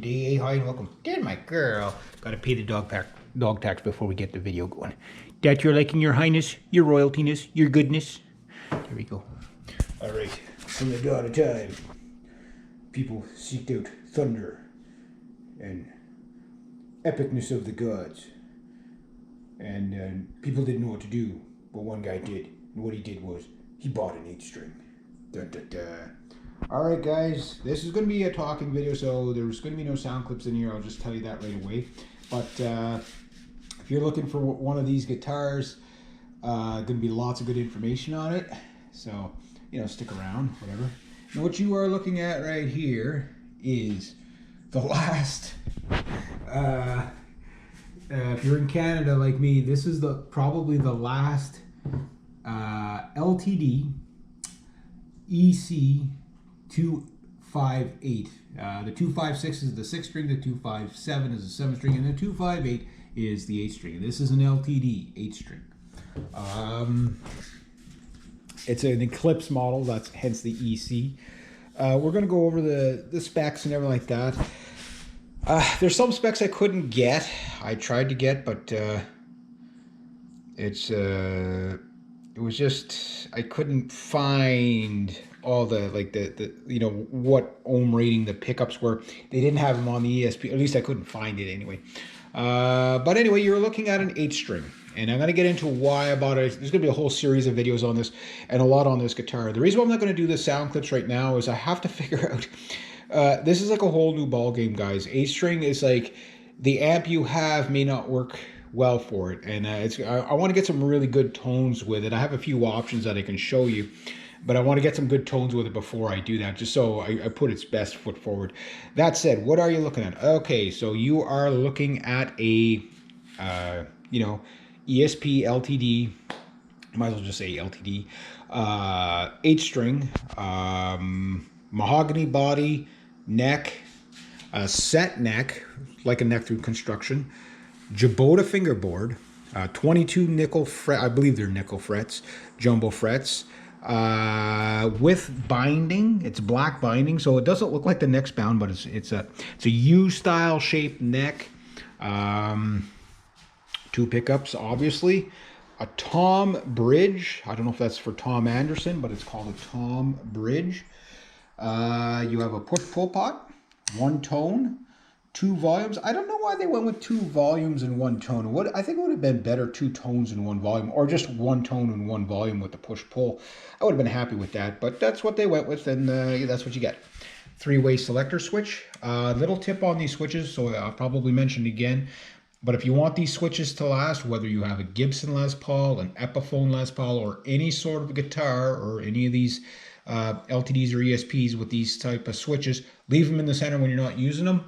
G'day, hi, and welcome. There's my girl. Gotta pay the dog tax before we get the video going. That you're liking, your highness, your royaltiness, your goodness. There we go. All right. From the dawn of time, people seeked out thunder and epicness of the gods, and people didn't know what to do, but one guy did. And what he did was he bought an 8-string. Dun dun dun. Alright guys, this is going to be a talking video, so there's going to be no sound clips in here, I'll just tell you that right away. But if you're looking for one of these guitars, going to be lots of good information on it, so, you know, stick around, whatever. Now what you are looking at right here is the last, if you're in Canada like me, this is probably the last LTD EC-258. The 256 is the 6-string, the 257 is the 7-string, and the 258 is the 8-string. This is an LTD 8-string. It's an Eclipse model, that's hence the EC. We're going to go over the specs and everything like that. There's some specs I couldn't get. I tried to get, but it was just, I couldn't find all the you know, what ohm rating the pickups were. They didn't have them on the ESP, at least I couldn't find it anyway. But anyway, you're looking at an 8-string, and I'm going to get into why I bought it. There's going to be a whole series of videos on this and a lot on this guitar. The reason why I'm not going to do the sound clips right now is I have to figure out, this is like a whole new ball game, guys. 8-string is like, the amp you have may not work well for it, and I want to get some really good tones with it. I have a few options that I can show you, but I want to get some good tones with it before I do that, just so I put its best foot forward. That said, what are you looking at? Okay, so you are looking at a you know, ESP LTD, might as well just say LTD, 8-string, mahogany body, neck, set neck, like a neck through construction, Jabota fingerboard, 22 nickel fret, I believe they're nickel frets, jumbo frets, with binding. It's black binding, so it doesn't look like the neck's bound, but it's a U-style shaped neck. 2 pickups, obviously. A tom bridge. I don't know if that's for Tom Anderson, but it's called a tom bridge. You have a push-pull pot, 1 tone. 2 volumes. I don't know why they went with 2 volumes and 1 tone. I think it would have been better 2 tones and 1 volume, or just 1 tone and 1 volume with the push-pull. I would have been happy with that, but that's what they went with, and that's what you get. 3-way selector switch. Little tip on these switches, so I'll probably mention it again, but if you want these switches to last, whether you have a Gibson Les Paul, an Epiphone Les Paul, or any sort of guitar, or any of these LTDs or ESPs with these type of switches, leave them in the center when you're not using them.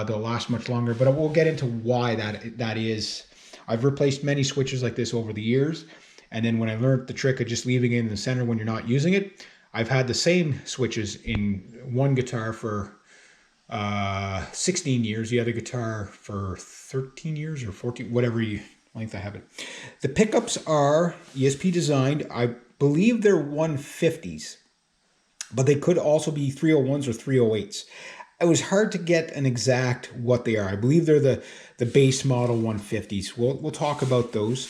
They'll last much longer, but we'll get into why that is. I've replaced many switches like this over the years, and then when I learned the trick of just leaving it in the center when you're not using it, I've had the same switches in one guitar for 16 years, the other guitar for 13 years or 14, whatever length I have it. The pickups are ESP designed. I believe they're 150s, but they could also be 301s or 308s. It was hard to get an exact what they are. I believe they're the base model 150s. We'll talk about those.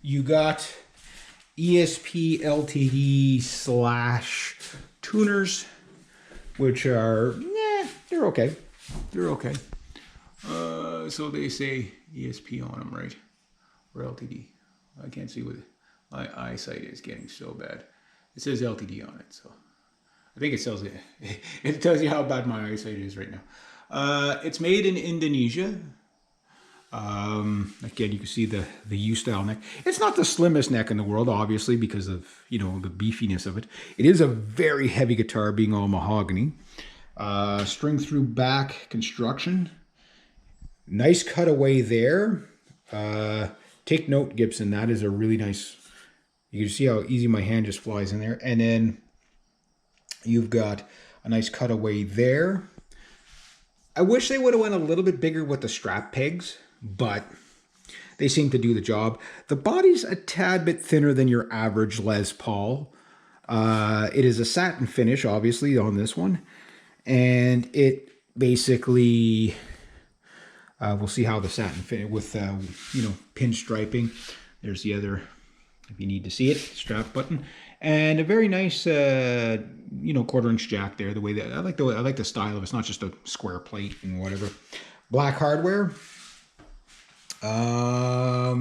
You got ESP LTD / tuners, which are, they're okay. They're okay. So they say ESP on them, right? Or LTD. I can't see what my eyesight is getting so bad. It says LTD on it, so I think it tells you. It tells you how bad my eyesight is right now. It's made in Indonesia. Again, you can see the U-style neck. It's not the slimmest neck in the world, obviously, because of, you know, the beefiness of it. It is a very heavy guitar, being all mahogany. String through back construction. Nice cutaway there. Take note, Gibson. That is a really nice. You can see how easy my hand just flies in there, and then you've got a nice cutaway there. I wish they would have went a little bit bigger with the strap pegs, but they seem to do the job. The body's a tad bit thinner than your average Les Paul. It is a satin finish, obviously, on this one. And it basically, we'll see how the satin fit with, pinstriping. There's the other, if you need to see it, strap button. And a very nice, quarter-inch jack there. The way that I like the style of it. It's not just a square plate and whatever. Black hardware. Yeah,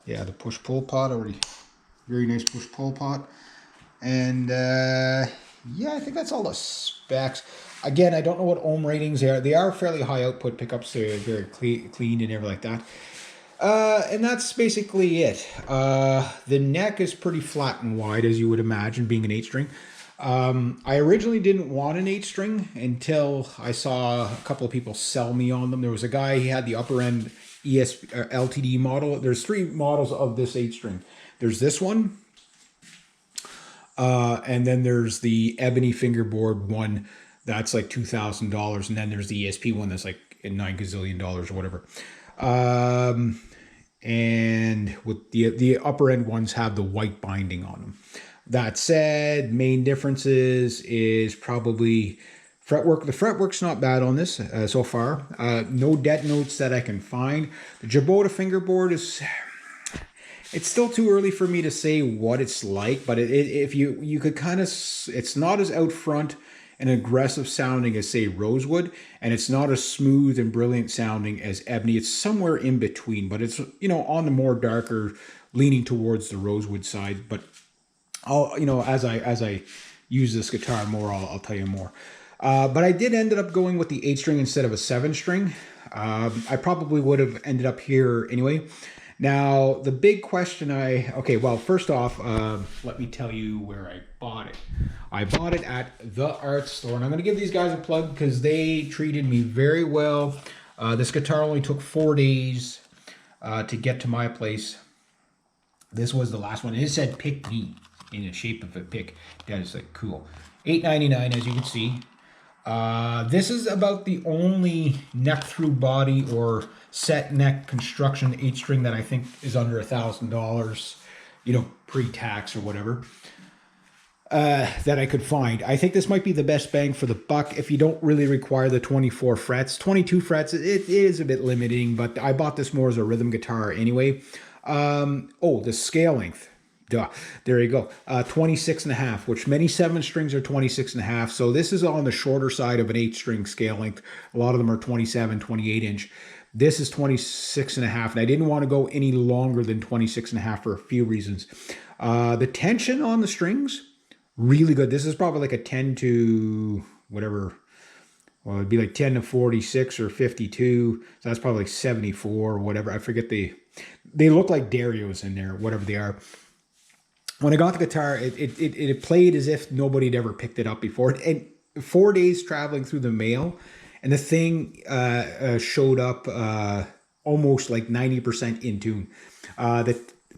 the push-pull pot already. Very nice push-pull pot. And yeah, I think that's all the specs. Again, I don't know what ohm ratings they are. They are fairly high output pickups. They're very clean and everything like that. And that's basically it. The neck is pretty flat and wide, as you would imagine, being an 8-string. I originally didn't want an 8-string until I saw a couple of people sell me on them. There was a guy, he had the upper end ESP LTD model. There's 3 models of this 8-string. There's this one. And then there's the ebony fingerboard one that's like $2,000, and then there's the ESP one that's like $9 gazillion or whatever. And with the upper end ones have the white binding on them. That said, main differences is probably fretwork. The fretwork's not bad on this so far. No dead notes that I can find. The Jabota fingerboard is. It's still too early for me to say what it's like, but if you could kind of, it's not as out front and aggressive sounding as, say, Rosewood, and it's not as smooth and brilliant sounding as Ebony. It's somewhere in between, but it's, on the more darker, leaning towards the Rosewood side. But I'll, as I use this guitar more, I'll tell you more. But I did end up going with the 8-string instead of a 7-string. I probably would have ended up here anyway. Now, the big question first off, let me tell you where I bought it. I bought it at the art store, and I'm going to give these guys a plug because they treated me very well. This guitar only took 4 days to get to my place. This was the last one. It said "Pick Me" in the shape of a pick. That is like cool. $8.99, as you can see. This is about the only neck through body or set neck construction 8-string that I think is under $1,000, pre-tax or whatever, that I could find. I think this might be the best bang for the buck if you don't really require the 24 frets. 22 frets, it is a bit limiting, but I bought this more as a rhythm guitar anyway. The scale length. Duh. There you go. 26.5, which many 7-strings are 26.5. So this is on the shorter side of an 8-string scale length. A lot of them are 27, 28 inch. This is 26.5, and I didn't want to go any longer than 26.5 for a few reasons. The tension on the strings, really good. This is probably like a 10 to whatever. Well, it'd be like 10 to 46 or 52. So that's probably like 74 or whatever. I forget they look like Darios in there, whatever they are. When I got the guitar, it played as if nobody had ever picked it up before. And 4 days traveling through the mail, and the thing showed up almost like 90% in tune.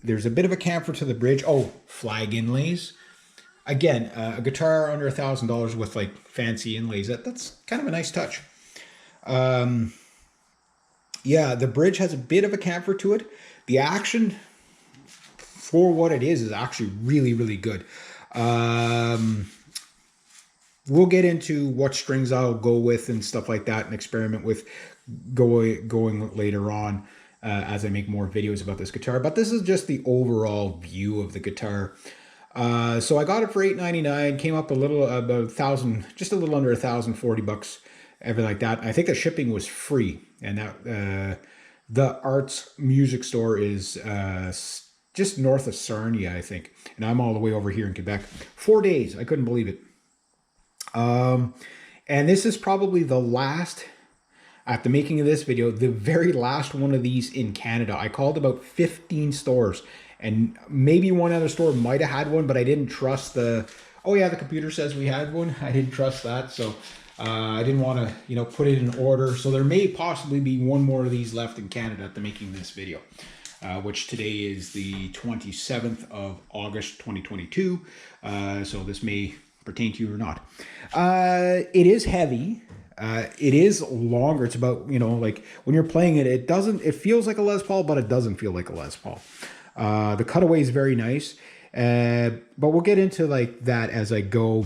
There's a bit of a camfer to the bridge. Oh, flag inlays. Again, a guitar under $1,000 with like fancy inlays. That's kind of a nice touch. Yeah, the bridge has a bit of a camfer to it. The action, for what it is actually really, really good. We'll get into what strings I'll go with and stuff like that and experiment with going later on as I make more videos about this guitar. But this is just the overall view of the guitar. So I got it for $8.99, came up a little, about $1,000, just a little under $1,040, everything like that. I think the shipping was free, and that the Arts Music Store is just north of Sarnia, I think, and I'm all the way over here in Quebec. 4 days, I couldn't believe it. And this is probably the last, at the making of this video, the very last one of these in Canada. I called about 15 stores, and maybe one other store might have had one, but I didn't trust the computer says we had one. I didn't trust that, so I didn't want to, put it in order. So there may possibly be one more of these left in Canada at the making of this video, which today is the 27th of August, 2022. So this may pertain to you or not. It is heavy. It is longer. It's about, like when you're playing it, it feels like a Les Paul, but it doesn't feel like a Les Paul. The cutaway is very nice, but we'll get into like that as I go.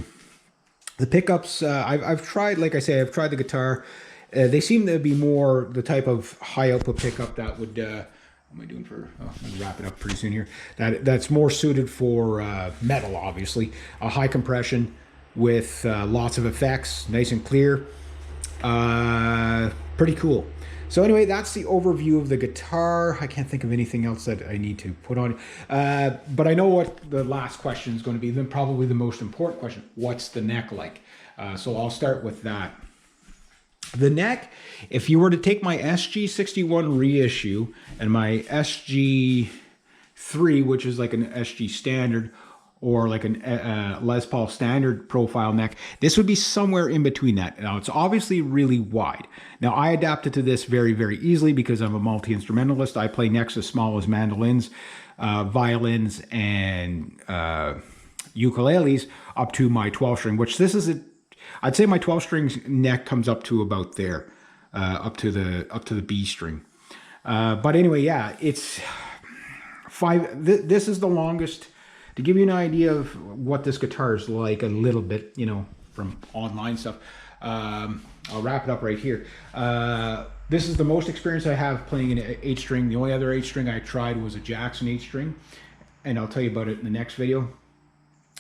The pickups, I've tried, like I say, I've tried the guitar. They seem to be more the type of high output pickup that would, what am I doing for, oh, I'm gonna wrap it up pretty soon here. That's more suited for metal, obviously. A high compression with lots of effects, nice and clear. Pretty cool. So anyway, that's the overview of the guitar. I can't think of anything else that I need to put on. But I know what the last question is going to be, then probably the most important question. What's the neck like? So I'll start with that. The neck, if you were to take my SG61 reissue and my SG3, which is like an SG standard, or like an Les Paul standard profile neck, this would be somewhere in between that. Now, it's obviously really wide. Now, I adapted to this very, very easily because I'm a multi-instrumentalist. I play necks as small as mandolins, violins, and ukuleles up to my 12-string, which this is I'd say my 12-string neck comes up to about there, up to the B string. But anyway, yeah, it's this is the longest. To give you an idea of what this guitar is like a little bit, you know, from online stuff, I'll wrap it up right here. This is the most experience I have playing an 8-string. The only other 8-string I tried was a Jackson 8-string, and I'll tell you about it in the next video.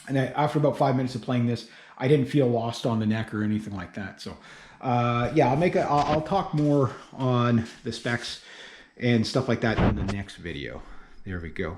And after about 5 minutes of playing this, I didn't feel lost on the neck or anything like that. So yeah, I'll talk more on the specs and stuff like that in the next video. There we go.